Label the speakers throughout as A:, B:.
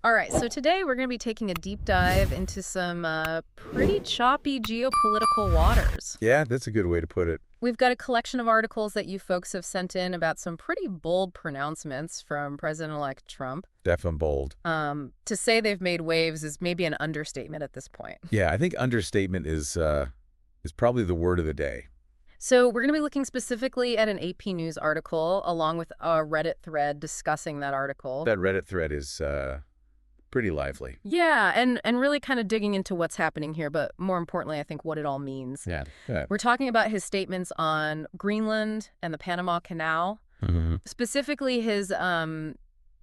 A: All right, so today we're going to be taking a deep dive into some pretty choppy geopolitical waters.
B: Yeah, that's a good way to put it.
A: We've got a collection of articles that you folks have sent in about some pretty bold pronouncements from President-elect Trump.
B: Deaf and bold.
A: To say they've made waves is maybe an understatement at this point.
B: Yeah, I think understatement is probably the word of the day.
A: So we're going to be looking specifically at an AP News article along with a Reddit thread discussing that article.
B: That Reddit thread is pretty lively.
A: Yeah, and really kind of digging into what's happening here, but more importantly, I think what it all means.
B: Yeah.
A: We're talking about his statements on Greenland and the Panama Canal, specifically his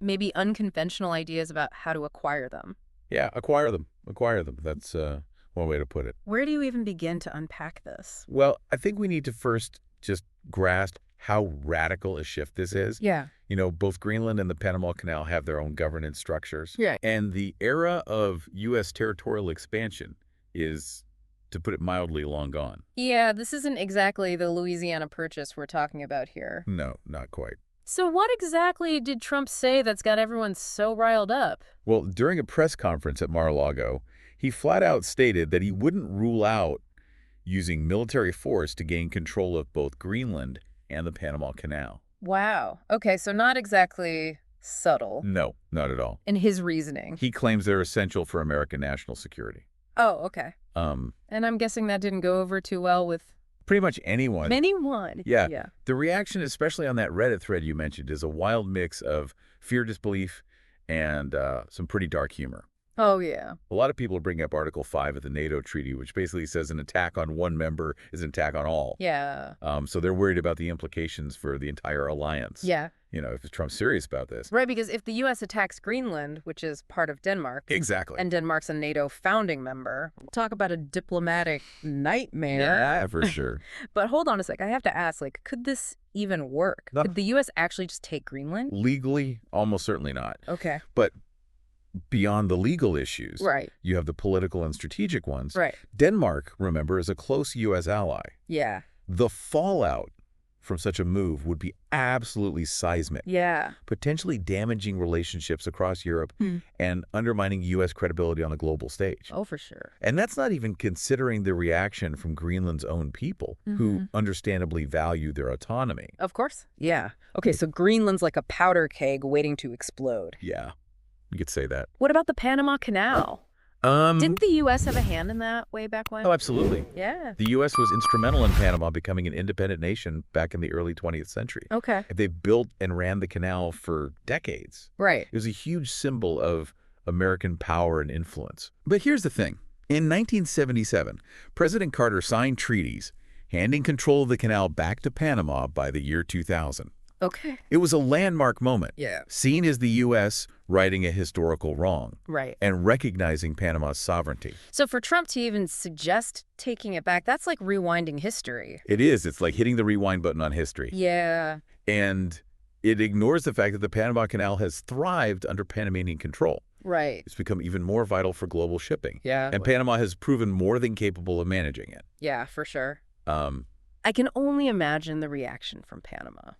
A: maybe unconventional ideas about how to acquire them.
B: Yeah, acquire them. Acquire them. That's one way to put it.
A: Where do you even begin to unpack this?
B: Well, I think we need to first just grasp how radical a shift this is.
A: Yeah.
B: You know, both Greenland and the Panama Canal have their own governance structures.
A: Yeah.
B: And the era of U.S. territorial expansion is, to put it mildly, long gone.
A: Yeah, this isn't exactly the Louisiana Purchase we're talking about here.
B: No, not quite.
A: So what exactly did Trump say that's got everyone so riled up?
B: Well, during a press conference at Mar-a-Lago, he flat out stated that he wouldn't rule out using military force to gain control of both Greenland and the Panama Canal.
A: Wow. Okay, so not exactly subtle
B: No, not at all.
A: in his reasoning.
B: He claims they're essential for American national security.
A: Oh, okay.
B: Um,
A: And I'm guessing that didn't go over too well with
B: pretty much anyone.
A: anyone.
B: Yeah. The reaction, especially on that Reddit thread you mentioned, is a wild mix of fear, disbelief, and some pretty dark humor.
A: Oh, yeah.
B: A lot of people bring up Article 5 of the NATO treaty, which basically says an attack on one member is an attack on all.
A: Yeah.
B: So they're worried about the implications for the entire alliance.
A: Yeah.
B: You know, if Trump's serious about this.
A: Right, because if the U.S. attacks Greenland, which is part of Denmark,
B: Exactly.
A: and Denmark's a NATO founding member, talk about a diplomatic nightmare.
B: Yeah, for sure.
A: But hold on a sec. I have to ask, could this even work?
B: No.
A: Could the U.S. actually just take Greenland?
B: Legally, almost certainly not.
A: Okay.
B: But beyond the legal issues,
A: Right.
B: you have the political and strategic ones.
A: Right.
B: Denmark, remember, is a close U.S. ally.
A: Yeah.
B: The fallout from such a move would be absolutely seismic,
A: Yeah.
B: potentially damaging relationships across Europe and undermining U.S. credibility on the global stage.
A: Oh, for sure.
B: And that's not even considering the reaction from Greenland's own people, who understandably value their autonomy.
A: Of course. Yeah. Okay, so Greenland's like a powder keg waiting to explode.
B: Yeah, you could say that.
A: What about the Panama Canal? Didn't the U.S. have a hand in that way back when?
B: Oh, absolutely.
A: Yeah.
B: The U.S. was instrumental in Panama becoming an independent nation back in the early 20th century.
A: Okay.
B: They built and ran the canal for decades.
A: Right.
B: It was a huge symbol of American power and influence. But here's the thing. In 1977, President Carter signed treaties handing control of the canal back to Panama by the year 2000.
A: Okay.
B: It was a landmark moment,
A: Yeah.
B: seen as the U.S. righting a historical wrong
A: Right.
B: and recognizing Panama's sovereignty.
A: So for Trump to even suggest taking it back, that's like rewinding history.
B: It is. It's like hitting the rewind button on history.
A: Yeah.
B: And it ignores the fact that the Panama Canal has thrived under Panamanian control.
A: Right.
B: It's become even more vital for global shipping.
A: Yeah.
B: And Panama has proven more than capable of managing it.
A: Yeah, for sure.
B: Um,
A: I can only imagine the reaction from Panama.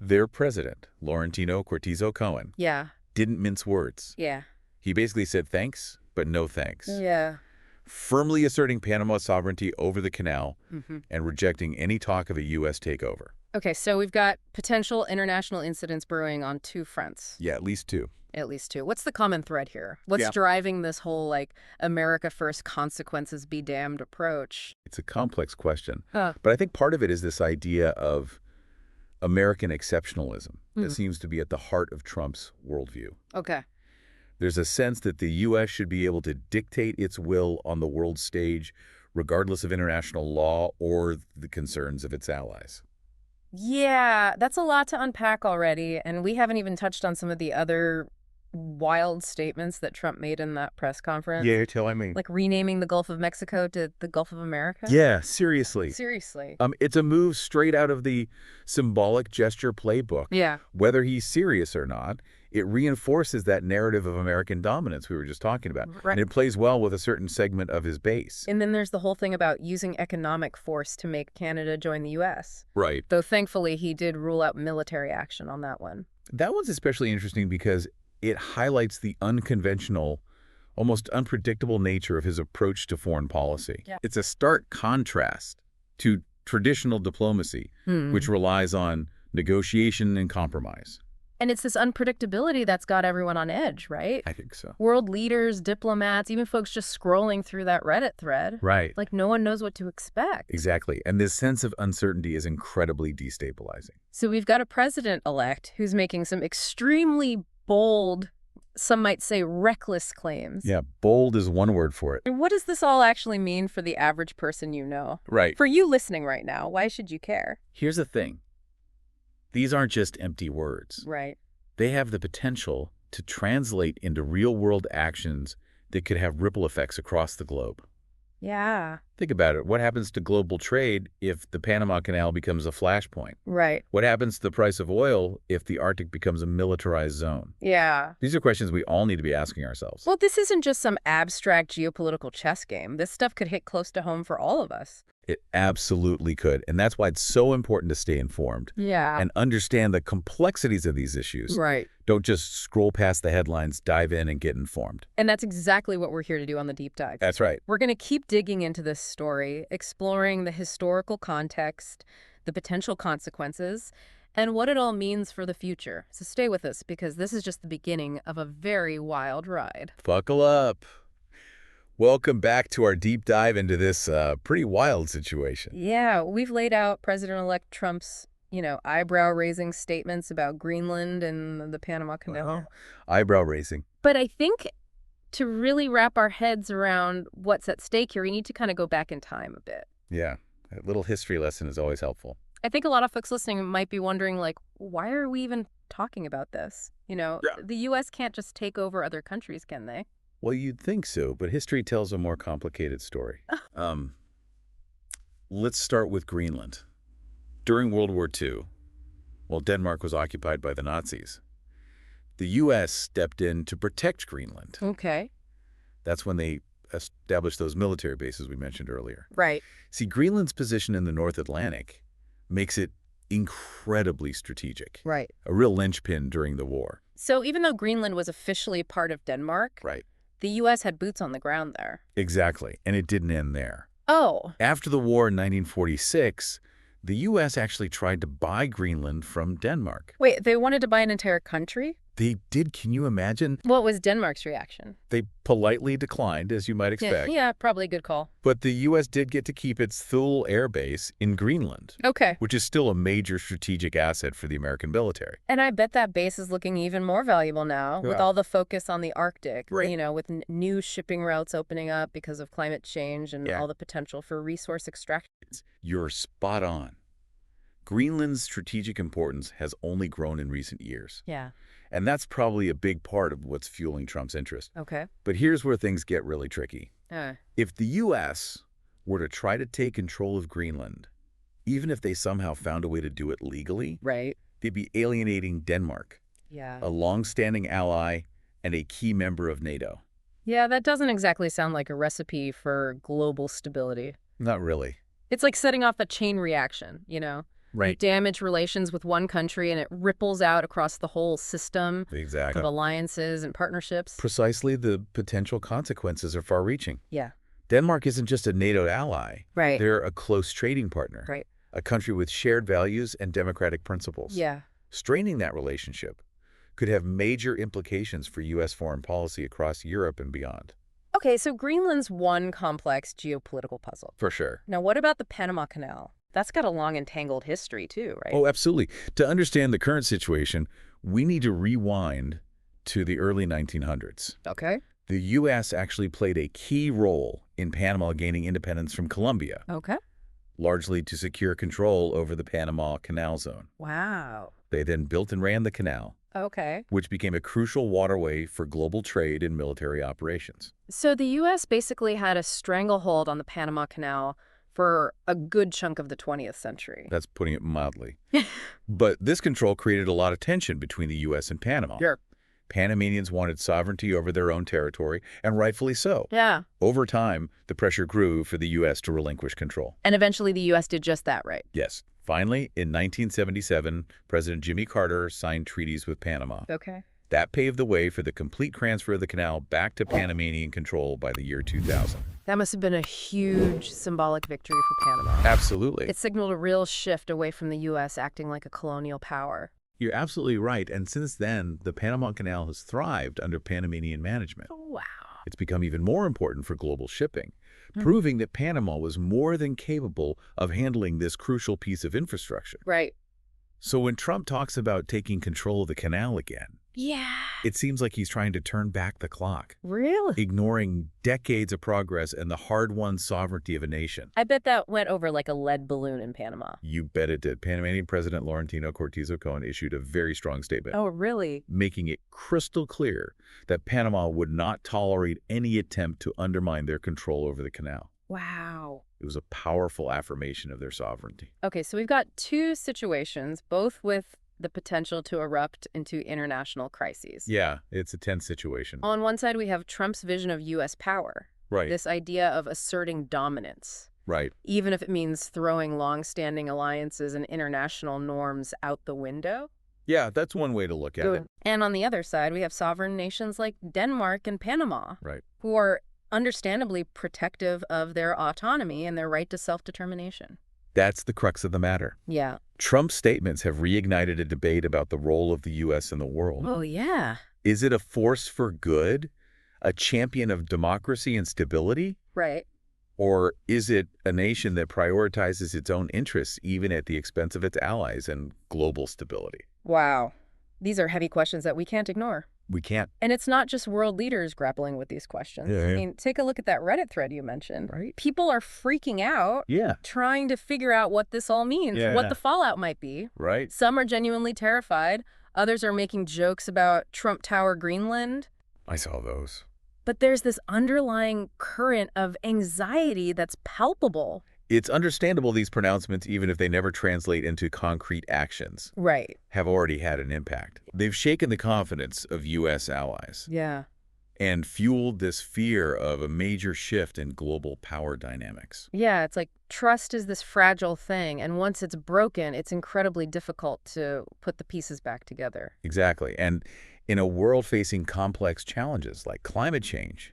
B: their president, Laurentino Cortizo Cohen,
A: Yeah.
B: didn't mince words.
A: Yeah.
B: He basically said thanks, but no thanks.
A: Yeah.
B: Firmly asserting Panama's sovereignty over the canal
A: Mm-hmm.
B: and rejecting any talk of a U.S. takeover.
A: Okay, so we've got potential international incidents brewing on two fronts.
B: Yeah, at least two.
A: At least two. What's the common thread here? What's
B: Yeah.
A: driving this whole, America first, consequences be damned approach?
B: It's a complex question.
A: Huh.
B: But I think part of it is this idea of American exceptionalism that seems to be at the heart of Trump's worldview.
A: Okay.
B: There's a sense that the U.S. should be able to dictate its will on the world stage, regardless of international law or the concerns of its allies.
A: Yeah, that's a lot to unpack already, and we haven't even touched on some of the other wild statements that Trump made in that press conference.
B: Yeah, you're telling me.
A: Like renaming the Gulf of Mexico to the Gulf of America?
B: Yeah, seriously.
A: Seriously.
B: It's a move straight out of the symbolic gesture playbook.
A: Yeah.
B: Whether he's serious or not, it reinforces that narrative of American dominance we were just talking about.
A: Right.
B: And it plays well with a certain segment of his base.
A: And then there's the whole thing about using economic force to make Canada join the U.S.
B: Right.
A: Though thankfully he did rule out military action on that one.
B: That one's especially interesting because it highlights the unconventional, almost unpredictable nature of his approach to foreign policy.
A: Yeah.
B: It's a stark contrast to traditional diplomacy, which relies on negotiation and compromise.
A: And it's this unpredictability that's got everyone on edge, right?
B: I think so.
A: World leaders, diplomats, even folks just scrolling through that Reddit thread.
B: Right.
A: Like no one knows what to expect.
B: Exactly. And this sense of uncertainty is incredibly destabilizing.
A: So we've got a president-elect who's making some extremely bold, some might say reckless claims.
B: Yeah, bold is one word for it.
A: And what does this all actually mean for the average person you know?
B: Right.
A: For you listening right now, why should you care?
B: Here's the thing. These aren't just empty words.
A: Right.
B: They have the potential to translate into real-world actions that could have ripple effects across the globe.
A: Yeah.
B: Think about it. What happens to global trade if the Panama Canal becomes a flashpoint?
A: Right.
B: What happens to the price of oil if the Arctic becomes a militarized zone?
A: Yeah.
B: These are questions we all need to be asking ourselves.
A: Well, this isn't just some abstract geopolitical chess game. This stuff could hit close to home for all of us.
B: It absolutely could. And that's why it's so important to stay informed
A: Yeah.
B: and understand the complexities of these issues.
A: Right.
B: Don't just scroll past the headlines, dive in and get informed.
A: And that's exactly what we're here to do on the Deep Dive.
B: That's right.
A: We're going to keep digging into this story, exploring the historical context, the potential consequences, and what it all means for the future. So stay with us because this is just the beginning of a very wild ride.
B: Buckle up. Welcome back to our deep dive into this pretty wild situation.
A: Yeah, we've laid out President-elect Trump's, eyebrow-raising statements about Greenland and the Panama Canal.
B: Well, eyebrow raising.
A: But I think to really wrap our heads around what's at stake here, we need to kind of go back in time a bit.
B: Yeah, a little history lesson is always helpful.
A: I think a lot of folks listening might be wondering, why are we even talking about this? The U.S. can't just take over other countries, can they?
B: Well, you'd think so, but history tells a more complicated story. Let's start with Greenland. During World War II, while Denmark was occupied by the Nazis, the U.S. stepped in to protect Greenland.
A: Okay.
B: That's when they established those military bases we mentioned earlier.
A: Right.
B: See, Greenland's position in the North Atlantic makes it incredibly strategic.
A: Right.
B: A real linchpin during the war.
A: So even though Greenland was officially part of Denmark,
B: Right.
A: the U.S. had boots on the ground there.
B: Exactly. And it didn't end there.
A: Oh.
B: After the war in 1946, the U.S. actually tried to buy Greenland from Denmark.
A: Wait, they wanted to buy an entire country?
B: They did. Can you imagine?
A: What was Denmark's reaction?
B: They politely declined, as you might expect.
A: Yeah, probably a good call.
B: But the U.S. did get to keep its Thule Air Base in Greenland,
A: Okay.
B: which is still a major strategic asset for the American military.
A: And I bet that base is looking even more valuable now with
B: Yeah.
A: all the focus on the Arctic,
B: Right.
A: With new shipping routes opening up because of climate change and
B: Yeah.
A: all the potential for resource extraction.
B: You're spot on. Greenland's strategic importance has only grown in recent years.
A: Yeah.
B: And that's probably a big part of what's fueling Trump's interest.
A: Okay.
B: But here's where things get really tricky.
A: Uh,
B: If the U.S. were to try to take control of Greenland, even if they somehow found a way to do it legally,
A: right.
B: they'd be alienating Denmark,
A: Yeah.
B: a long-standing ally and a key member of NATO.
A: Yeah, that doesn't exactly sound like a recipe for global stability.
B: Not really.
A: It's like setting off a chain reaction, You
B: Right.
A: damage relations with one country and it ripples out across the whole system
B: Exactly.
A: of alliances and partnerships.
B: Precisely, the potential consequences are far-reaching.
A: Yeah.
B: Denmark isn't just a NATO ally.
A: Right.
B: They're a close trading partner.
A: Right.
B: A country with shared values and democratic principles.
A: Yeah.
B: Straining that relationship could have major implications for U.S. foreign policy across Europe and beyond.
A: Okay, so Greenland's one complex geopolitical puzzle.
B: For sure.
A: Now, what about the Panama Canal? That's got a long and tangled history, too, right?
B: Oh, absolutely. To understand the current situation, we need to rewind to the early 1900s.
A: Okay.
B: The U.S. actually played a key role in Panama gaining independence from Colombia,
A: Okay.
B: largely to secure control over the Panama Canal zone.
A: Wow.
B: They then built and ran the canal,
A: Okay.
B: which became a crucial waterway for global trade and military operations.
A: So the U.S. basically had a stranglehold on the Panama Canal for a good chunk of the 20th century.
B: That's putting it mildly. But this control created a lot of tension between the U.S. and Panama.
A: Sure.
B: Panamanians wanted sovereignty over their own territory, and rightfully so.
A: Yeah.
B: Over time, the pressure grew for the U.S. to relinquish control.
A: And eventually the U.S. did just that, right?
B: Yes. Finally, in 1977, President Jimmy Carter signed treaties with Panama.
A: Okay.
B: That paved the way for the complete transfer of the canal back to Panamanian control by the year 2000.
A: That must have been a huge symbolic victory for Panama.
B: Absolutely.
A: It signaled a real shift away from the U.S. acting like a colonial power.
B: You're absolutely right. And since then, the Panama Canal has thrived under Panamanian management.
A: Oh, wow.
B: It's become even more important for global shipping, proving that Panama was more than capable of handling this crucial piece of infrastructure.
A: Right.
B: So when Trump talks about taking control of the canal again,
A: Yeah.
B: it seems like he's trying to turn back the clock,
A: Really?
B: ignoring decades of progress and the hard-won sovereignty of a nation.
A: I bet that went over like a lead balloon in Panama.
B: You bet it did. Panamanian President Laurentino Cortizo Cohen issued a very strong statement,
A: Oh, really?
B: making it crystal clear that Panama would not tolerate any attempt to undermine their control over the canal.
A: Wow.
B: It was a powerful affirmation of their sovereignty.
A: Okay, so we've got two situations, both with the potential to erupt into international crises.
B: Yeah, it's a tense situation.
A: On one side, we have Trump's vision of U.S. power,
B: Right,
A: this idea of asserting dominance,
B: right.
A: even if it means throwing long-standing alliances and international norms out the window.
B: Yeah, that's one way to look at it.
A: And on the other side, we have sovereign nations like Denmark and Panama,
B: Right.
A: who are understandably protective of their autonomy and their right to self-determination.
B: That's the crux of the matter.
A: Yeah.
B: Trump's statements have reignited a debate about the role of the U.S. in the world.
A: Oh, yeah.
B: Is it a force for good, a champion of democracy and stability?
A: Right.
B: Or is it a nation that prioritizes its own interests, even at the expense of its allies and global stability?
A: Wow. These are heavy questions that we can't ignore.
B: We can't.
A: And it's not just world leaders grappling with these questions.
B: Yeah,
A: I
B: yeah.
A: mean, take a look at that Reddit thread you mentioned.
B: Right.
A: People are freaking out,
B: Yeah.
A: trying to figure out what this all means,
B: Yeah.
A: what the fallout might be.
B: Right.
A: Some are genuinely terrified. Others are making jokes about Trump Tower Greenland.
B: I saw those.
A: But there's this underlying current of anxiety that's palpable.
B: It's understandable these pronouncements, even if they never translate into concrete actions,
A: Right.
B: have already had an impact. They've shaken the confidence of U.S. allies
A: Yeah.
B: and fueled this fear of a major shift in global power dynamics.
A: Yeah, it's like trust is this fragile thing, and once it's broken, it's incredibly difficult to put the pieces back together.
B: Exactly. And in a world facing complex challenges like climate change,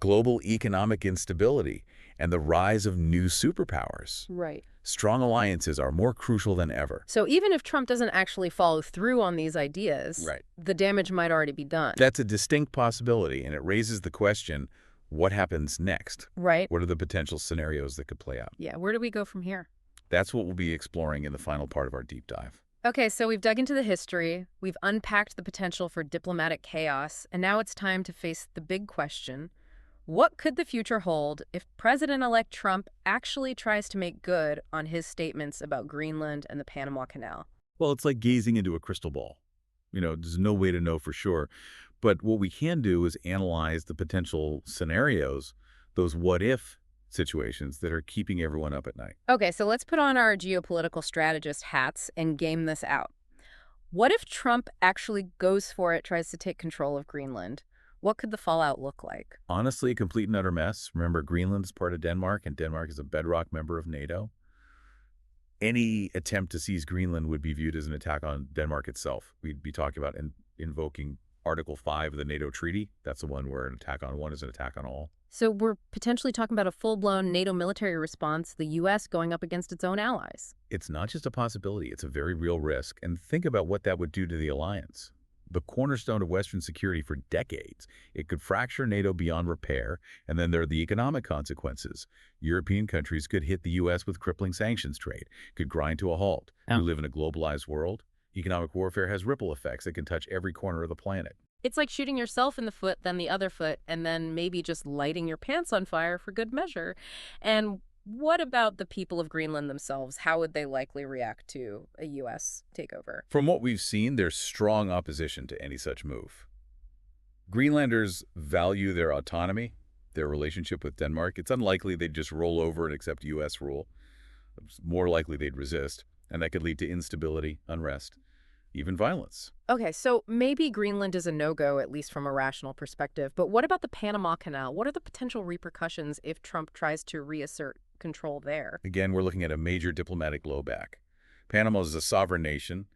B: global economic instability, and the rise of new superpowers,
A: Right.
B: strong alliances are more crucial than ever.
A: So even if Trump doesn't actually follow through on these ideas,
B: Right.
A: the damage might already be done.
B: That's a distinct possibility, and it raises the question, what happens next?
A: Right?
B: What are the potential scenarios that could play out?
A: Yeah, where do we go from here?
B: That's what we'll be exploring in the final part of our deep dive.
A: Okay, so we've dug into the history, we've unpacked the potential for diplomatic chaos, and now it's time to face the big question. What could the future hold if President-elect Trump actually tries to make good on his statements about Greenland and the Panama Canal?
B: Well, it's like gazing into a crystal ball. There's no way to know for sure. But what we can do is analyze the potential scenarios, those what-if situations that are keeping everyone up at night.
A: Okay, so let's put on our geopolitical strategist hats and game this out. What if Trump actually goes for it, tries to take control of Greenland? What could the fallout look like?
B: Honestly, a complete and utter mess. Remember, Greenland is part of Denmark, and Denmark is a bedrock member of NATO. Any attempt to seize Greenland would be viewed as an attack on Denmark itself. We'd be talking about invoking Article 5 of the NATO treaty. That's the one where an attack on one is an attack on all.
A: So we're potentially talking about a full-blown NATO military response, the U.S. going up against its own allies.
B: It's not just a possibility, it's a very real risk. And think about what that would do to the alliance. The cornerstone of Western security for decades. It could fracture NATO beyond repair, and then there are the economic consequences. European countries could hit the U.S. with crippling sanctions trade, could grind to a halt.
A: Yeah.
B: We live in a globalized world. Economic warfare has ripple effects that can touch every corner of the planet.
A: It's like shooting yourself in the foot, then the other foot, and then maybe just lighting your pants on fire for good measure. And what about the people of Greenland themselves? How would they likely react to a U.S. takeover?
B: From what we've seen, there's strong opposition to any such move. Greenlanders value their autonomy, their relationship with Denmark. It's unlikely they'd just roll over and accept U.S. rule. It's more likely they'd resist, and that could lead to instability, unrest, even violence.
A: Okay, so maybe Greenland is a no-go, at least from a rational perspective. But what about the Panama Canal? What are the potential repercussions if Trump tries to reassert control there?
B: Again, we're looking at a major diplomatic blowback. Panama is a sovereign nation.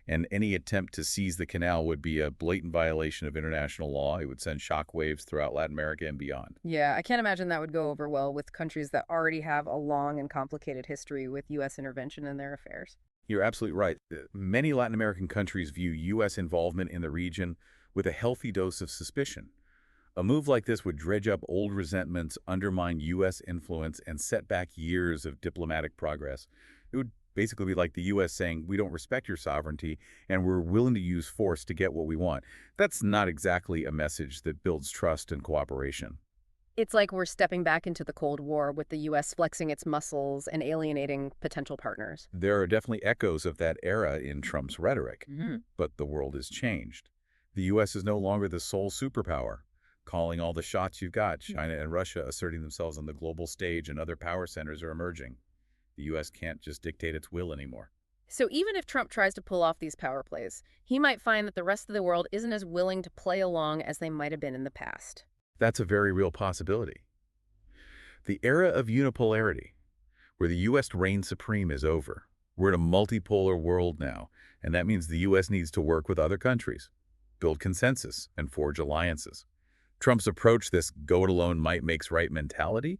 B: and any attempt to seize the canal would be a blatant violation of international law. It would send shockwaves throughout Latin America and beyond.
A: Yeah, I can't imagine that would go over well with countries that already have a long and complicated history with U.S. intervention in their affairs.
B: You're absolutely right. Many Latin American countries view U.S. involvement in the region with a healthy dose of suspicion. A move like this would dredge up old resentments, undermine U.S. influence, and set back years of diplomatic progress. It would basically be like the U.S. saying, we don't respect your sovereignty, and we're willing to use force to get what we want. That's not exactly a message that builds trust and cooperation.
A: It's like we're stepping back into the Cold War with the U.S. flexing its muscles and alienating potential partners.
B: There are definitely echoes of that era in Trump's rhetoric,
A: Mhm.
B: but the world has changed. The U.S. is no longer the sole superpower, calling all the shots you've got. China and Russia asserting themselves on the global stage, and other power centers are emerging. The U.S. can't just dictate its will anymore.
A: So even if Trump tries to pull off these power plays, he might find that the rest of the world isn't as willing to play along as they might have been in the past.
B: That's a very real possibility. The era of unipolarity, where the U.S. reigns supreme, is over. We're in a multipolar world now, and that means the U.S. needs to work with other countries, build consensus, and forge alliances. Trump's approach, this go-it-alone might makes right mentality,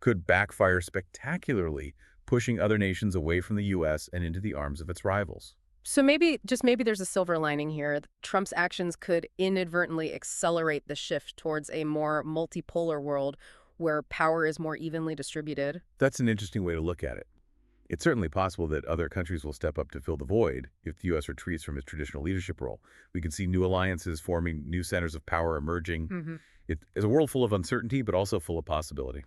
B: could backfire spectacularly, pushing other nations away from the U.S. and into the arms of its rivals.
A: So maybe, just maybe there's a silver lining here. Trump's actions could inadvertently accelerate the shift towards a more multipolar world where power is more evenly distributed.
B: That's an interesting way to look at it. It's certainly possible that other countries will step up to fill the void if the U.S. retreats from its traditional leadership role. We can see new alliances forming, new centers of power emerging.
A: Hmm.
B: It is a world full of uncertainty, but also full of possibility.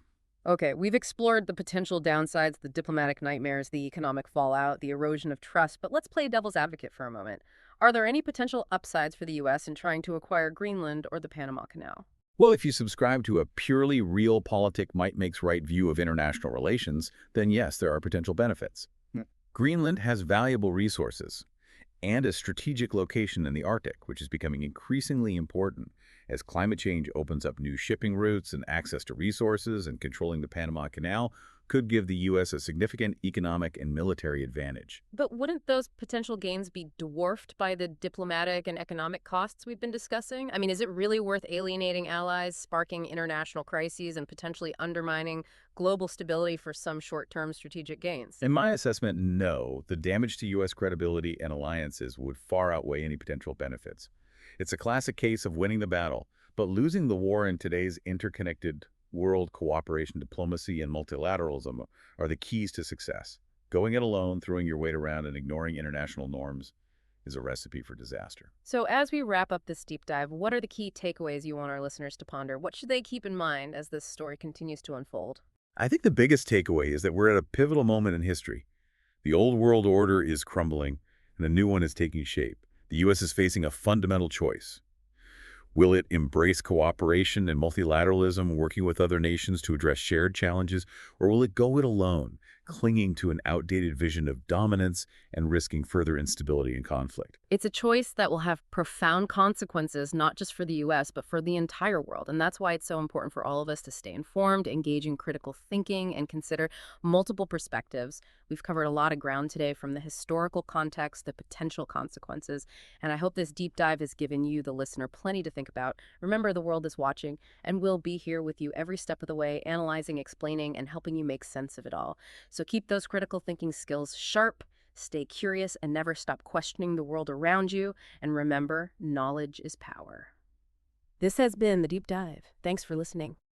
A: Okay, we've explored the potential downsides, the diplomatic nightmares, the economic fallout, the erosion of trust, but let's play devil's advocate for a moment. Are there any potential upsides for the U.S. in trying to acquire Greenland or the Panama Canal?
B: Well, if you subscribe to a purely realpolitik might makes right view of international relations, then yes, there are potential benefits. Greenland has valuable resources and a strategic location in the Arctic, which is becoming increasingly important as climate change opens up new shipping routes, and access to resources and controlling the Panama Canal could give the U.S. a significant economic and military advantage.
A: But wouldn't those potential gains be dwarfed by the diplomatic and economic costs we've been discussing? I mean, is it really worth alienating allies, sparking international crises, and potentially undermining global stability for some short-term strategic gains?
B: In my assessment, no. The damage to U.S. credibility and alliances would far outweigh any potential benefits. It's a classic case of winning the battle, but losing the war. In today's interconnected world, cooperation, diplomacy, and multilateralism are the keys to success. Going it alone, throwing your weight around, and ignoring international norms is a recipe for disaster.
A: So as we wrap up this deep dive, what are the key takeaways you want our listeners to ponder? What should they keep in mind as this story continues to unfold?
B: I think the biggest takeaway is that we're at a pivotal moment in history. The old world order is crumbling, and a new one is taking shape. The U.S. is facing a fundamental choice. Will it embrace cooperation and multilateralism, working with other nations to address shared challenges, or will it go it alone, clinging to an outdated vision of dominance and risking further instability and conflict?
A: It's a choice that will have profound consequences, not just for the U.S., but for the entire world. And that's why it's so important for all of us to stay informed, engage in critical thinking, and consider multiple perspectives. We've covered a lot of ground today, from the historical context, the potential consequences, and I hope this deep dive has given you, the listener, plenty to think about. Remember, the world is watching, and we'll be here with you every step of the way, analyzing, explaining, and helping you make sense of it all. So keep those critical thinking skills sharp, stay curious, and never stop questioning the world around you. And remember, knowledge is power. This has been The Deep Dive. Thanks for listening.